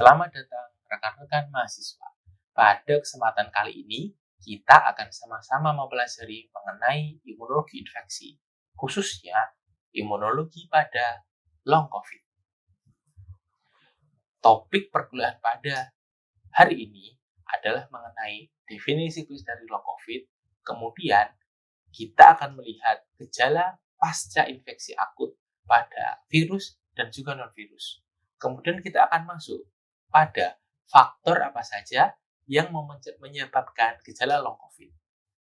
Selamat datang rekan-rekan mahasiswa. Pada kesempatan kali ini, kita akan sama-sama mempelajari mengenai imunologi infeksi, khususnya imunologi pada long COVID. Topik perkuliahan pada hari ini adalah mengenai definisi klinis dari long COVID, kemudian kita akan melihat gejala pasca infeksi akut pada virus dan juga non-virus. Kemudian kita akan masuk pada faktor apa saja yang menyebabkan gejala long COVID.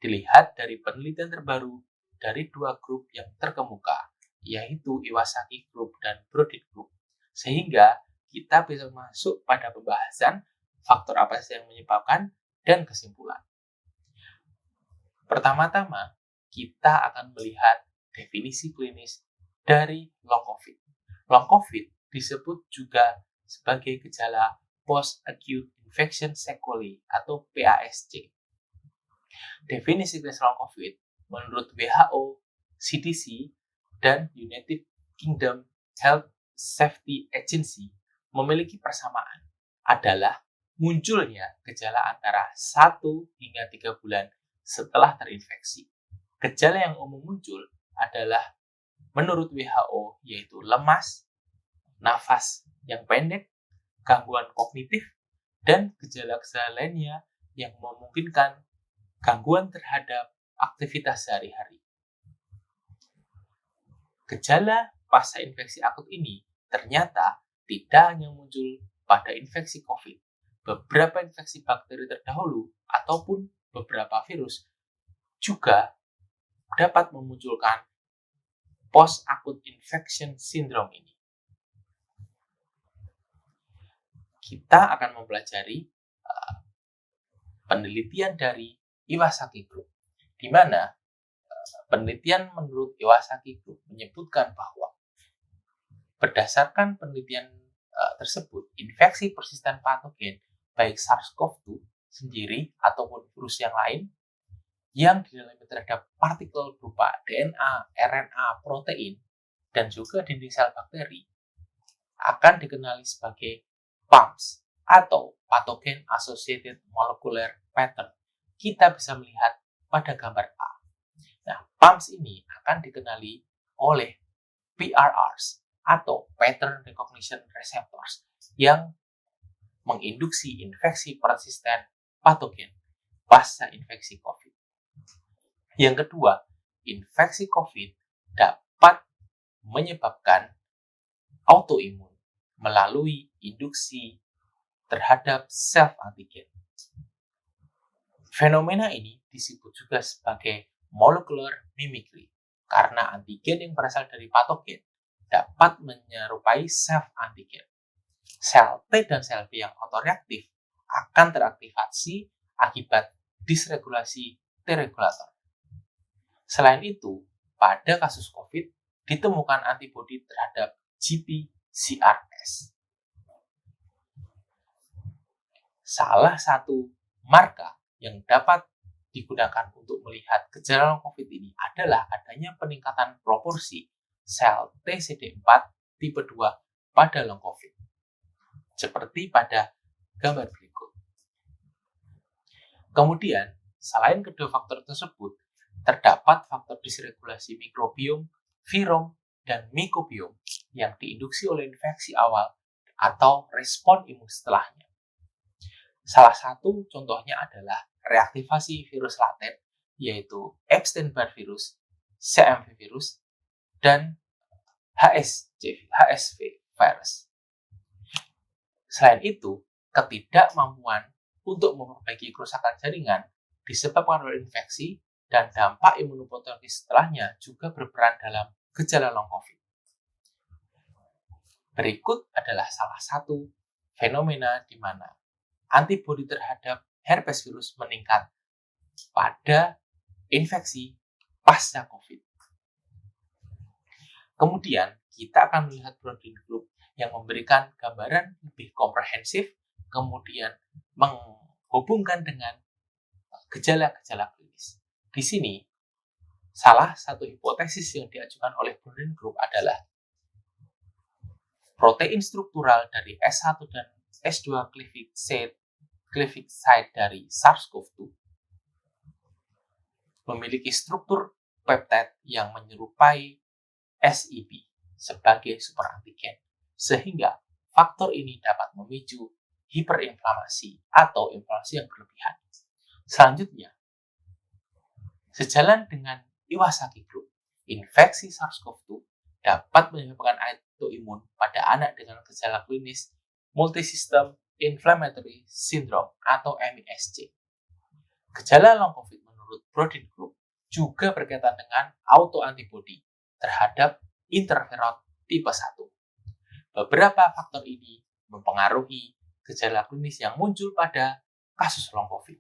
Dilihat dari penelitian terbaru dari dua grup yang terkemuka, yaitu Iwasaki Group dan Brodin Group. Sehingga kita bisa masuk pada pembahasan faktor apa saja yang menyebabkan dan kesimpulan. Pertama-tama, kita akan melihat definisi klinis dari long COVID. Long COVID disebut juga sebagai gejala post-acute infection sequelae atau PASC. Definisi klinis long COVID menurut WHO, CDC, dan United Kingdom Health Safety Agency memiliki persamaan adalah munculnya gejala antara 1 hingga 3 bulan setelah terinfeksi. Gejala yang umum muncul adalah menurut WHO yaitu lemas, nafas yang pendek, gangguan kognitif, dan gejala-gejala lainnya yang memungkinkan gangguan terhadap aktivitas sehari-hari. Gejala pasca infeksi akut ini ternyata tidak hanya muncul pada infeksi COVID. Beberapa infeksi bakteri terdahulu ataupun beberapa virus juga dapat memunculkan post-acute infection syndrome ini. Kita akan mempelajari penelitian dari Iwasaki Group, di mana penelitian menurut Iwasaki Group menyebutkan bahwa berdasarkan penelitian tersebut, infeksi persisten patogen baik SARS-CoV-2 sendiri ataupun virus yang lain yang didalami terhadap partikel berupa DNA, RNA, protein, dan juga dinding sel bakteri akan dikenali sebagai PAMS atau Pathogen Associated Molecular Pattern. Kita bisa melihat pada gambar A. Nah, PAMS ini akan dikenali oleh PRRs atau Pattern Recognition Receptors yang menginduksi infeksi persisten patogen pasca infeksi COVID. Yang kedua, infeksi COVID dapat menyebabkan autoimun melalui induksi terhadap self-antigen. Fenomena ini disebut juga sebagai molecular mimicry karena antigen yang berasal dari patogen dapat menyerupai self-antigen. Sel T dan sel B yang otoreaktif akan teraktivasi akibat disregulasi T-regulator. Selain itu, pada kasus COVID ditemukan antibodi terhadap GPCRS. Salah satu marka yang dapat digunakan untuk melihat gejala long COVID ini adalah adanya peningkatan proporsi sel TCD4 tipe 2 pada long COVID. Seperti pada gambar berikut. Kemudian, selain kedua faktor tersebut, terdapat faktor disregulasi mikrobiom, virom, dan mikobiom yang diinduksi oleh infeksi awal atau respon imun setelahnya. Salah satu contohnya adalah reaktivasi virus laten, yaitu Epstein-Barr virus, CMV virus, dan HSV virus. Selain itu, ketidakmampuan untuk memperbaiki kerusakan jaringan disebabkan oleh infeksi dan dampak imunopatologis setelahnya juga berperan dalam gejala long COVID. Berikut adalah salah satu fenomena di mana antibodi terhadap herpes virus meningkat pada infeksi pasca COVID. Kemudian, kita akan melihat Brodin Group yang memberikan gambaran lebih komprehensif, kemudian menghubungkan dengan gejala-gejala klinis. Di sini, salah satu hipotesis yang diajukan oleh Brodin Group adalah protein struktural dari S1 dan S2 cleavage site dari SARS-CoV-2 memiliki struktur peptide yang menyerupai SEP sebagai superantigen, sehingga faktor ini dapat memicu hiperinflamasi atau inflamasi yang berlebihan. Selanjutnya, sejalan dengan Iwasaki Group, infeksi SARS-CoV-2 dapat menyebabkan autoimun pada anak dengan gejala klinis multisystem inflammatory syndrome atau MISC. Gejala long COVID menurut Brodin Group juga berkaitan dengan autoantibody terhadap interferon tipe 1. Beberapa faktor ini mempengaruhi gejala klinis yang muncul pada kasus long COVID.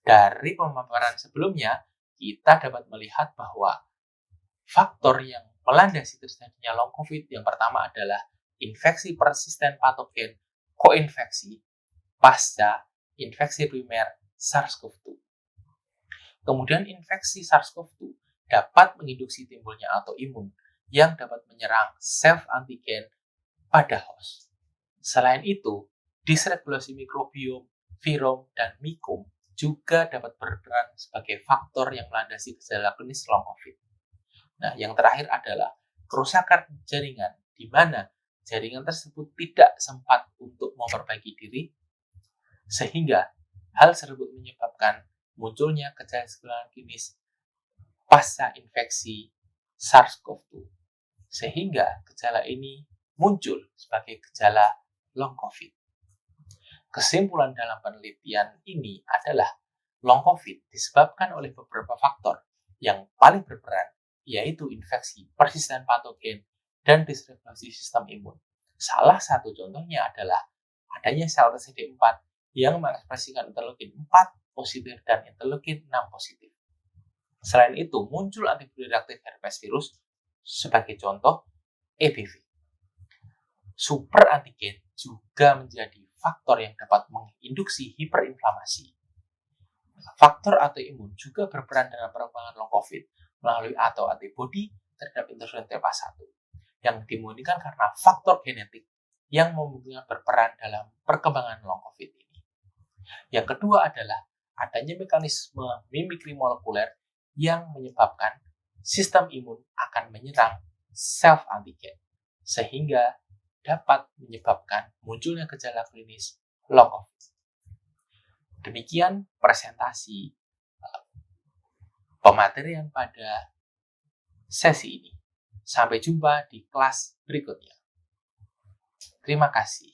Dari pemaparan sebelumnya, kita dapat melihat bahwa faktor yang melandasi terjadinya long COVID yang pertama adalah infeksi persisten patogen koinfeksi pasca infeksi primer SARS-CoV-2. Kemudian infeksi SARS-CoV-2 dapat menginduksi timbulnya autoimun yang dapat menyerang self-antigen pada host. Selain itu, dysregulasi mikrobiom, virom, dan mikom juga dapat berperan sebagai faktor yang melandasi gejala klinis long COVID. Nah, yang terakhir adalah kerusakan jaringan, di mana jaringan tersebut tidak sempat untuk memperbaiki diri, sehingga hal tersebut menyebabkan munculnya gejala klinis pasca infeksi SARS-CoV-2, sehingga gejala ini muncul sebagai gejala long COVID. Kesimpulan dalam penelitian ini adalah long COVID disebabkan oleh beberapa faktor yang paling berperan, yaitu infeksi persisten patogen dan dysregulasi sistem imun. Salah satu contohnya adalah adanya sel CD4 yang mengekspresikan interleukin 4 positif dan interleukin 6 positif. Selain itu, muncul antibodi reaktif herpes virus sebagai contoh EBV. Super antigen juga menjadi faktor yang dapat menginduksi hiperinflamasi. Faktor autoimun juga berperan dalam perkembangan long COVID melalui autoantibodi terhadap interferon tipe 1 yang dimungkinkan karena faktor genetik yang memungkinkan berperan dalam perkembangan long COVID ini. Yang kedua adalah adanya mekanisme mimikri molekuler yang menyebabkan sistem imun akan menyerang self-antigen, sehingga dapat menyebabkan munculnya gejala klinis long COVID. Demikian presentasi pematerian pada sesi ini. Sampai jumpa di kelas berikutnya. Terima kasih.